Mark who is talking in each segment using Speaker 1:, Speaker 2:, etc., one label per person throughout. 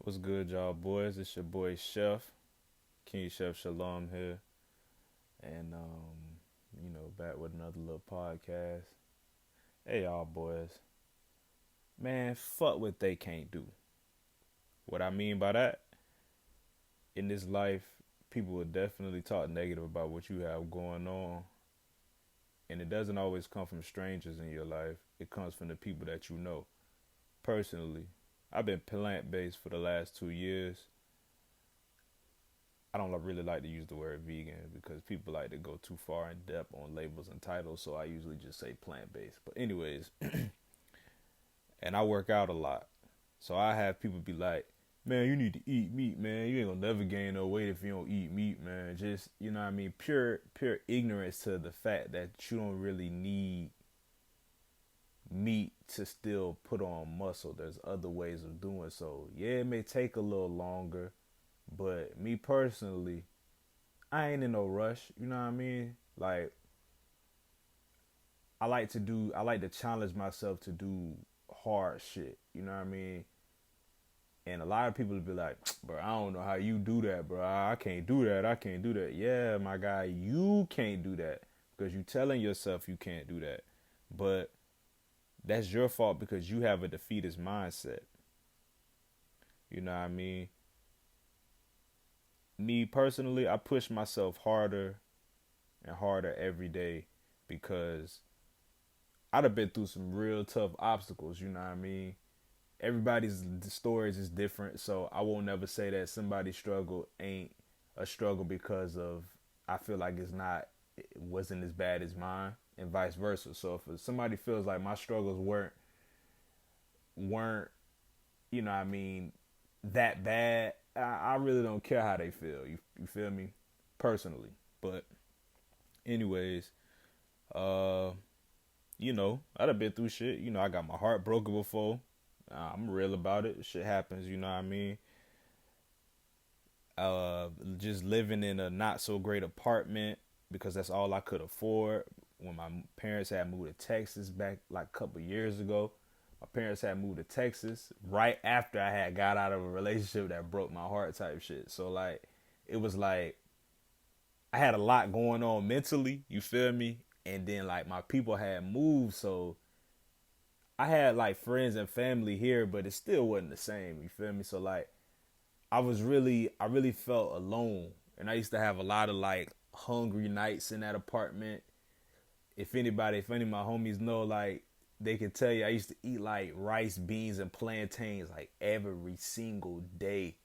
Speaker 1: What's good, y'all boys? It's your boy Chef, King Chef Shalom here, and back with another little podcast. Hey, y'all boys, man, fuck what they can't do. What I mean by that, in this life, people will definitely talk negative about what you have going on, and it doesn't always come from strangers in your life. It comes from the people that you know. Personally, I've been plant-based for the last 2 years. I don't really like to use the word vegan because people like to go too far in depth on labels and titles, so I usually just say plant based. But anyways, and I work out a lot. So I have people be like, "Man, you need to eat meat, man. You ain't gonna never gain no weight if you don't eat meat, man." Just, you know what I mean, pure ignorance to the fact that you don't really need meat to still put on muscle. There's other ways of doing so. Yeah, it may take a little longer, but me personally, I ain't in no rush. You know what I mean? Like I like to challenge myself to do hard shit. You know what I mean? And a lot of people be like, bro, I don't know how you do that, bro. I can't do that. I can't do that. Yeah, my guy, you can't do that because you telling yourself you can't do that. But that's your fault because you have a defeatist mindset. You know what I mean? Me personally, I push myself harder and harder every day because I'd have been through some real tough obstacles, you know what I mean? Everybody's stories is different, so I won't never say that somebody's struggle ain't a struggle because of I feel like it wasn't as bad as mine and vice versa. So if somebody feels like my struggles weren't, you know what I mean, that bad, I really don't care how they feel. You feel me? Personally. But anyways, uh I'd have been through shit. I got my heart broken before. I'm real about it. Shit happens, you know what I mean? Just living in a not so great apartment because that's all I could afford. When my parents had moved to Texas back like a couple years ago, my parents had moved to Texas right after I had got out of a relationship that broke my heart type shit. So like, it was like I had a lot going on mentally, you feel me? And then like my people had moved, so I had like friends and family here, but it still wasn't the same. You feel me? So like, I really felt alone, and I used to have a lot of like hungry nights in that apartment. If any of my homies know, like they can tell you, I used to eat like rice, beans, and plantains like every single day.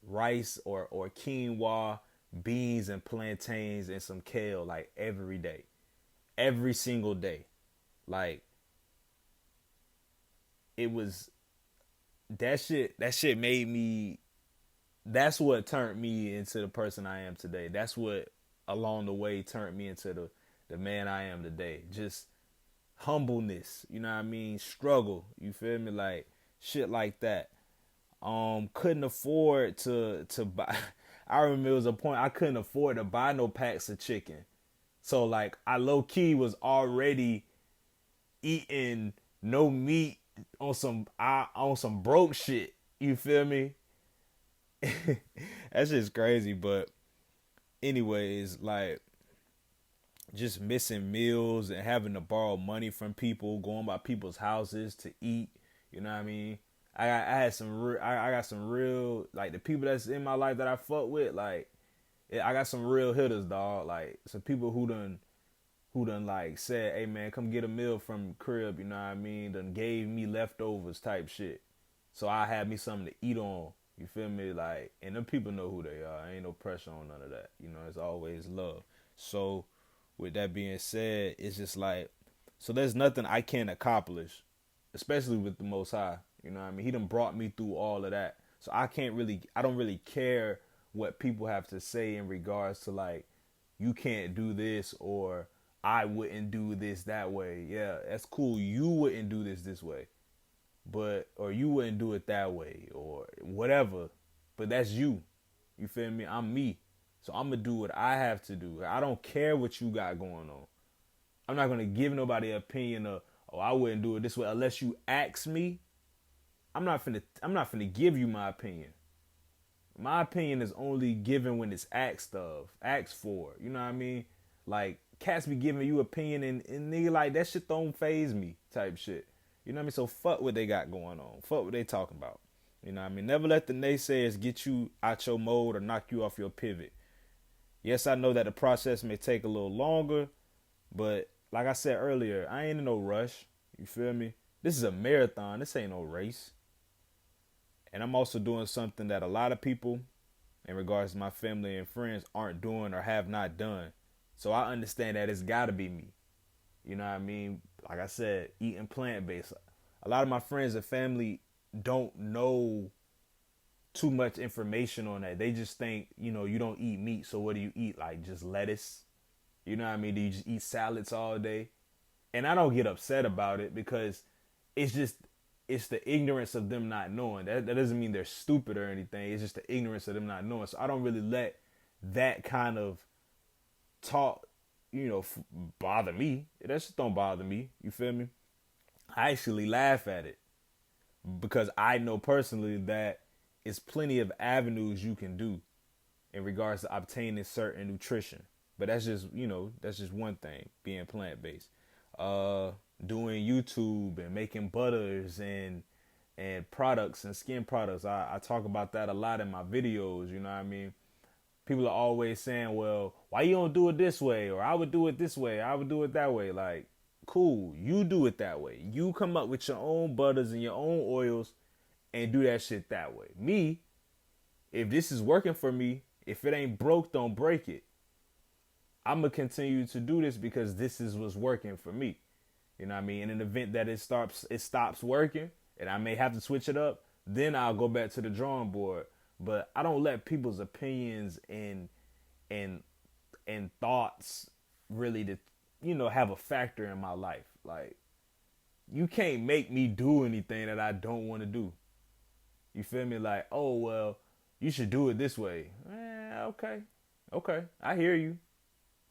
Speaker 1: Rice or quinoa, beans and plantains and some kale like every day, every single day. Like it was that shit. That shit made me. That's what turned me into the person I am today. That's what along the way turned me into the man I am today. Just humbleness, you know what I mean? Struggle, you feel me? Like shit like that. Couldn't afford to buy. I remember it was a point I couldn't afford to buy no packs of chicken. So like I low key was already eating no meat on some broke shit. You feel me? That's just crazy. But anyways, like just missing meals and having to borrow money from people, going by people's houses to eat. You know what I mean? I got some real like the people that's in my life that I fuck with. Like I got some real hitters, dog. Like some people who done like said, "Hey man, come get a meal from the crib." You know what I mean? Done gave me leftovers type shit, so I had me something to eat on. You feel me? Like, and them people know who they are. Ain't no pressure on none of that. It's always love. So, with that being said, it's just like, so there's nothing I can't accomplish, especially with the Most High. You know what I mean? He done brought me through all of that. So I don't really care what people have to say in regards to like, you can't do this or I wouldn't do this that way. Yeah, that's cool. You wouldn't do this way, but or you wouldn't do it that way or whatever. But that's you. You feel me? I'm me. So I'm gonna do what I have to do. I don't care what you got going on. I'm not gonna give nobody an opinion of, oh, I wouldn't do it this way unless you ask me. I'm not finna give you my opinion. My opinion is only given when it's asked for. You know what I mean? Like cats be giving you opinion and nigga like that shit don't phase me type shit. You know what I mean? So fuck what they got going on. Fuck what they talking about. You know what I mean? Never let the naysayers get you out your mode or knock you off your pivot. Yes, I know that the process may take a little longer, but like I said earlier, I ain't in no rush. You feel me? This is a marathon. This ain't no race. And I'm also doing something that a lot of people, in regards to my family and friends, aren't doing or have not done. So I understand that it's got to be me. You know what I mean? Like I said, eating plant-based. A lot of my friends and family don't know too much information on that. They just think, you don't eat meat. So what do you eat? Like just lettuce? You know what I mean? Do you just eat salads all day? And I don't get upset about it because it's the ignorance of them not knowing. That doesn't mean they're stupid or anything. It's just the ignorance of them not knowing. So I don't really let that kind of talk, bother me. That just don't bother me. You feel me? I actually laugh at it because I know personally that it's plenty of avenues you can do in regards to obtaining certain nutrition. But that's just one thing, being plant-based. Doing YouTube and making butters and products and skin products. I talk about that a lot in my videos, you know what I mean? People are always saying, well, why you don't do it this way? Or I would do it this way. I would do it that way. Like, cool. You do it that way. You come up with your own butters and your own oils and do that shit that way. Me, if this is working for me, if it ain't broke, don't break it. I'm going to continue to do this because this is what's working for me. You know what I mean? In an event that it stops working and I may have to switch it up, then I'll go back to the drawing board. But I don't let people's opinions and thoughts really have a factor in my life. Like, you can't make me do anything that I don't want to do. You feel me? Like, oh, well, you should do it this way. Okay. I hear you.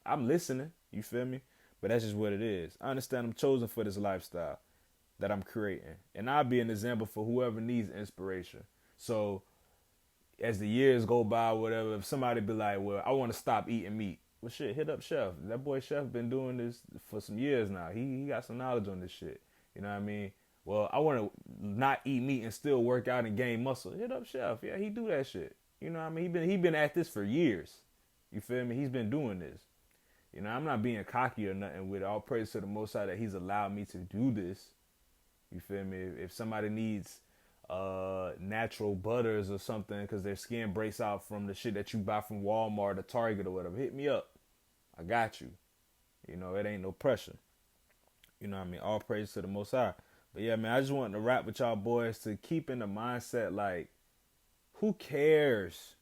Speaker 1: I'm listening. You feel me? But that's just what it is. I understand I'm chosen for this lifestyle that I'm creating. And I'll be an example for whoever needs inspiration. So as the years go by, whatever, if somebody be like, well, I want to stop eating meat. Well, shit, hit up Chef. That boy Chef been doing this for some years now. He got some knowledge on this shit. You know what I mean? Well, I want to not eat meat and still work out and gain muscle. Hit up Chef. Yeah, he do that shit. You know what I mean? He been at this for years. You feel me? He's been doing this. You know, I'm not being cocky or nothing with it. All praise to the Most High that he's allowed me to do this. You feel me? If somebody needs natural butters or something because their skin breaks out from the shit that you buy from Walmart or Target or whatever, hit me up. I got you. You know, it ain't no pressure. You know what I mean? All praise to the Most High. But yeah, man, I just wanted to rap with y'all boys to keep in the mindset like, who cares?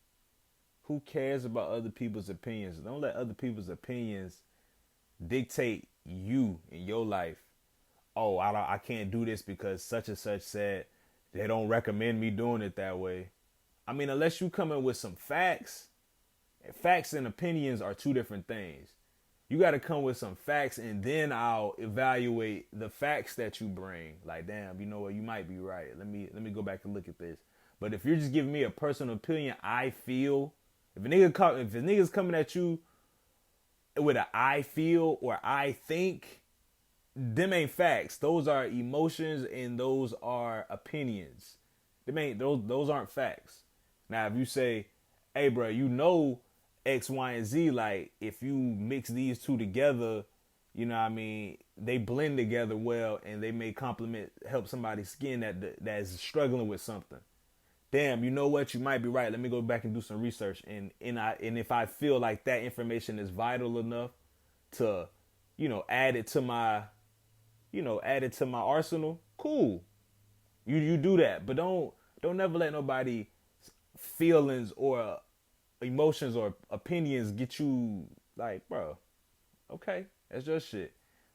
Speaker 1: Who cares about other people's opinions? Don't let other people's opinions dictate you in your life. Oh, I can't do this because such and such said they don't recommend me doing it that way. I mean, unless you come in with some facts. Facts and opinions are two different things. You got to come with some facts and then I'll evaluate the facts that you bring. Like, damn, you know what? You might be right. Let me go back and look at this. But if you're just giving me a personal opinion, I feel, if a nigga's coming at you with an I feel or I think, them ain't facts. Those are emotions and those are opinions. Those aren't facts. Now, if you say, hey, bro, you know X, Y, and Z, like, if you mix these two together, you know what I mean, they blend together well and they may help somebody's skin that's struggling with something. Damn, you know what? You might be right. Let me go back and do some research. And if I feel like that information is vital enough to, add it to my arsenal, cool. You do that. But don't never let nobody feelings or emotions or opinions get you like, bro, okay, that's your shit.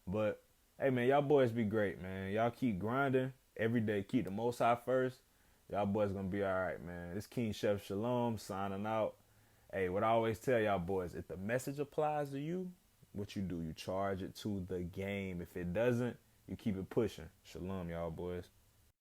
Speaker 1: But hey, man, y'all boys be great, man. Y'all keep grinding every day. Keep the Most High first. Y'all boys gonna be all right, man. This King Chef Shalom signing out. Hey, what I always tell y'all boys, if the message applies to you, what you do, you charge it to the game. If it doesn't, you keep it pushing. Shalom, y'all boys.